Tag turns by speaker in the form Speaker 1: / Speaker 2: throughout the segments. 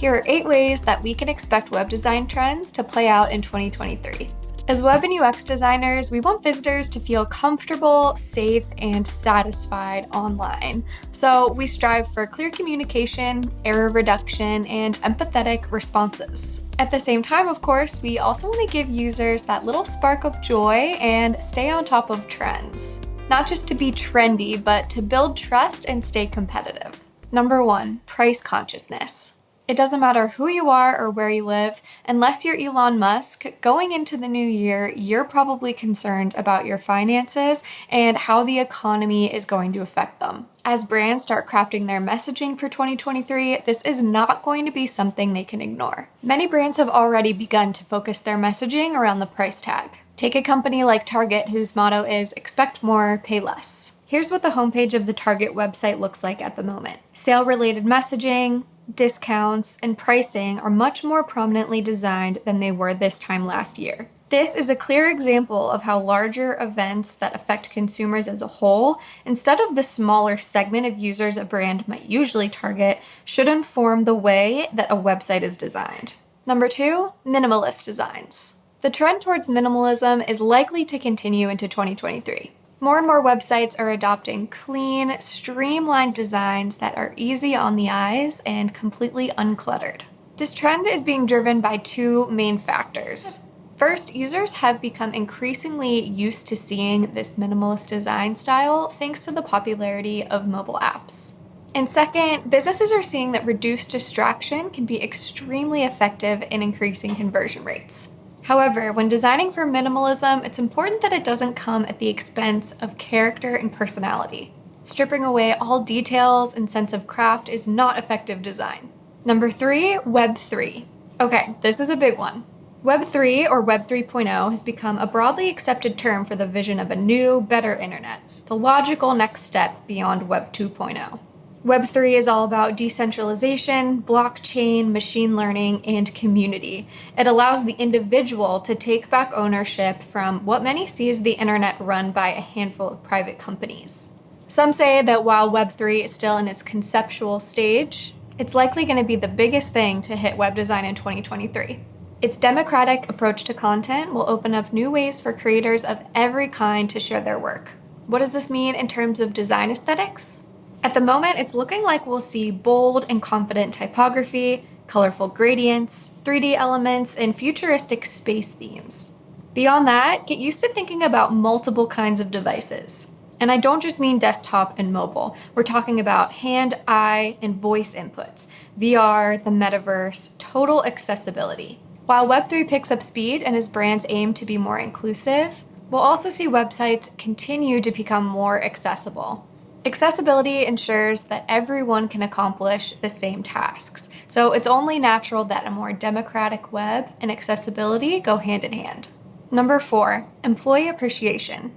Speaker 1: Here are 8 ways that we can expect web design trends to play out in 2023. As web and UX designers, we want visitors to feel comfortable, safe, and satisfied online. So we strive for clear communication, error reduction, and empathetic responses. At the same time, of course, we also want to give users that little spark of joy and stay on top of trends. Not just to be trendy, but to build trust and stay competitive. Number 1, price consciousness. It doesn't matter who you are or where you live, unless you're Elon Musk, going into the new year, you're probably concerned about your finances and how the economy is going to affect them. As brands start crafting their messaging for 2023, this is not going to be something they can ignore. Many brands have already begun to focus their messaging around the price tag. Take a company like Target, whose motto is expect more, pay less. Here's what the homepage of the Target website looks like at the moment. Sale-related messaging, discounts, and pricing are much more prominently designed than they were this time last year. This is a clear example of how larger events that affect consumers as a whole, instead of the smaller segment of users a brand might usually target, should inform the way that a website is designed. Number 2, minimalist designs. The trend towards minimalism is likely to continue into 2023. More and more websites are adopting clean, streamlined designs that are easy on the eyes and completely uncluttered. This trend is being driven by 2 main factors. First, users have become increasingly used to seeing this minimalist design style thanks to the popularity of mobile apps. And second, businesses are seeing that reduced distraction can be extremely effective in increasing conversion rates. However, when designing for minimalism, it's important that it doesn't come at the expense of character and personality. Stripping away all details and sense of craft is not effective design. Number 3, Web3. Okay, this is a big one. Web3 or Web 3.0 has become a broadly accepted term for the vision of a new, better internet, the logical next step beyond Web 2.0. Web3 is all about decentralization, blockchain, machine learning, and community. It allows the individual to take back ownership from what many see as the internet run by a handful of private companies. Some say that while Web3 is still in its conceptual stage, it's likely going to be the biggest thing to hit web design in 2023. Its democratic approach to content will open up new ways for creators of every kind to share their work. What does this mean in terms of design aesthetics? At the moment, it's looking like we'll see bold and confident typography, colorful gradients, 3D elements, and futuristic space themes. Beyond that, get used to thinking about multiple kinds of devices. And I don't just mean desktop and mobile. We're talking about hand, eye, and voice inputs, VR, the metaverse, total accessibility. While Web3 picks up speed and as brands aim to be more inclusive, we'll also see websites continue to become more accessible. Accessibility ensures that everyone can accomplish the same tasks, so it's only natural that a more democratic web and accessibility go hand in hand. Number 4, employee appreciation.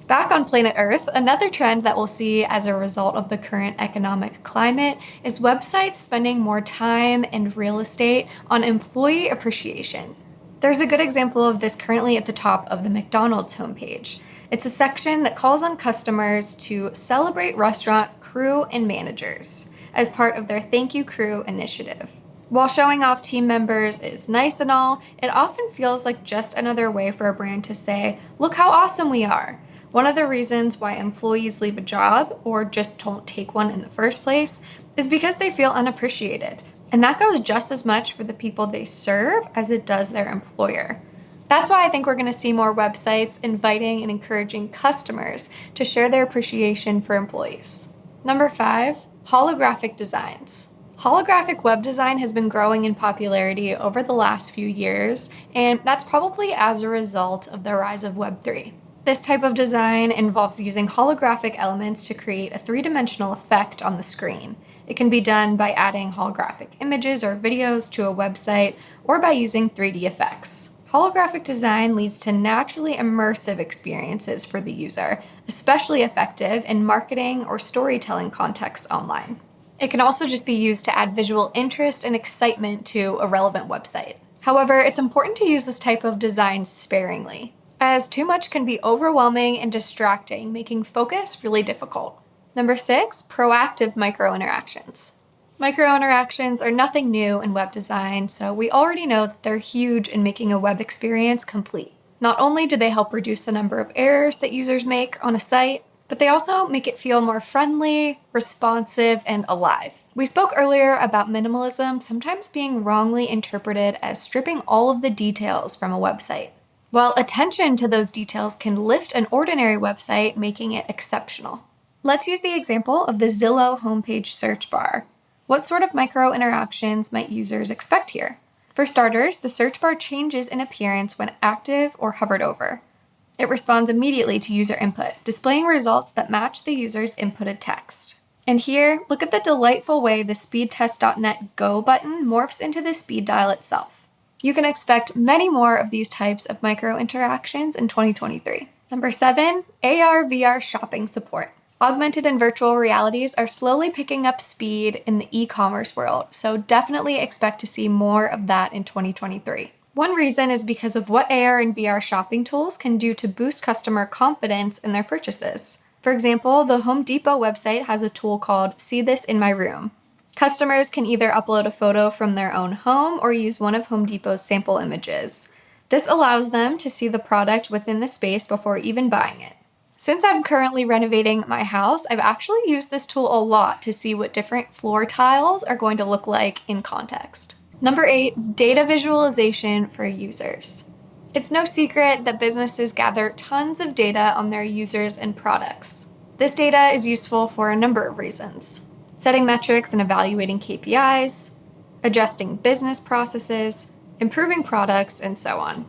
Speaker 1: Back on planet Earth, another trend that we'll see as a result of the current economic climate is websites spending more time and real estate on employee appreciation. There's a good example of this currently at the top of the McDonald's homepage. It's a section that calls on customers to celebrate restaurant crew and managers as part of their Thank You Crew initiative. While showing off team members is nice and all, it often feels like just another way for a brand to say, look how awesome we are. One of the reasons why employees leave a job or just don't take one in the first place is because they feel unappreciated. And that goes just as much for the people they serve as it does their employer. That's why I think we're going to see more websites inviting and encouraging customers to share their appreciation for employees. Number 5, holographic designs. Holographic web design has been growing in popularity over the last few years, and that's probably as a result of the rise of Web3. This type of design involves using holographic elements to create a 3-dimensional effect on the screen. It can be done by adding holographic images or videos to a website or by using 3D effects. Holographic design leads to naturally immersive experiences for the user, especially effective in marketing or storytelling contexts online. It can also just be used to add visual interest and excitement to a relevant website. However, it's important to use this type of design sparingly, as too much can be overwhelming and distracting, making focus really difficult. Number 6, proactive microinteractions. Microinteractions are nothing new in web design, so we already know that they're huge in making a web experience complete. Not only do they help reduce the number of errors that users make on a site, but they also make it feel more friendly, responsive, and alive. We spoke earlier about minimalism sometimes being wrongly interpreted as stripping all of the details from a website. While attention to those details can lift an ordinary website, making it exceptional. Let's use the example of the Zillow homepage search bar. What sort of micro-interactions might users expect here? For starters, the search bar changes in appearance when active or hovered over. It responds immediately to user input, displaying results that match the user's inputted text. And here, look at the delightful way the speedtest.net Go button morphs into the speed dial itself. You can expect many more of these types of micro-interactions in 2023. Number 7, AR/VR shopping support. Augmented and virtual realities are slowly picking up speed in the e-commerce world, so definitely expect to see more of that in 2023. One reason is because of what AR and VR shopping tools can do to boost customer confidence in their purchases. For example, the Home Depot website has a tool called See This in My Room. Customers can either upload a photo from their own home or use one of Home Depot's sample images. This allows them to see the product within the space before even buying it. Since I'm currently renovating my house, I've actually used this tool a lot to see what different floor tiles are going to look like in context. Number 8, data visualization for users. It's no secret that businesses gather tons of data on their users and products. This data is useful for a number of reasons: setting metrics and evaluating KPIs, adjusting business processes, improving products, and so on.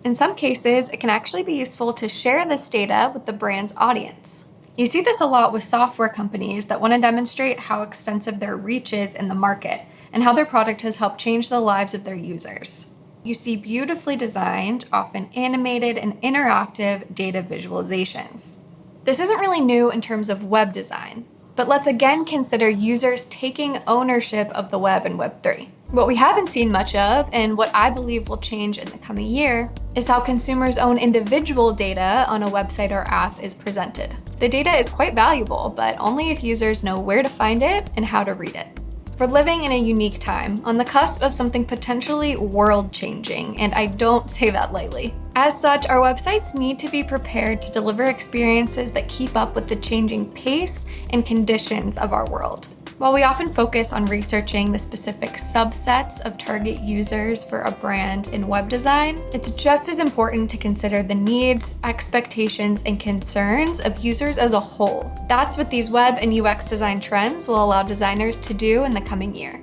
Speaker 1: In some cases, it can actually be useful to share this data with the brand's audience. You see this a lot with software companies that want to demonstrate how extensive their reach is in the market and how their product has helped change the lives of their users. You see beautifully designed, often animated and interactive data visualizations. This isn't really new in terms of web design, but let's again consider users taking ownership of the web in Web3. What we haven't seen much of, and what I believe will change in the coming year, is how consumers' own individual data on a website or app is presented. The data is quite valuable, but only if users know where to find it and how to read it. We're living in a unique time, on the cusp of something potentially world-changing, and I don't say that lightly. As such, our websites need to be prepared to deliver experiences that keep up with the changing pace and conditions of our world. While we often focus on researching the specific subsets of target users for a brand in web design, it's just as important to consider the needs, expectations, and concerns of users as a whole. That's what these web and UX design trends will allow designers to do in the coming year.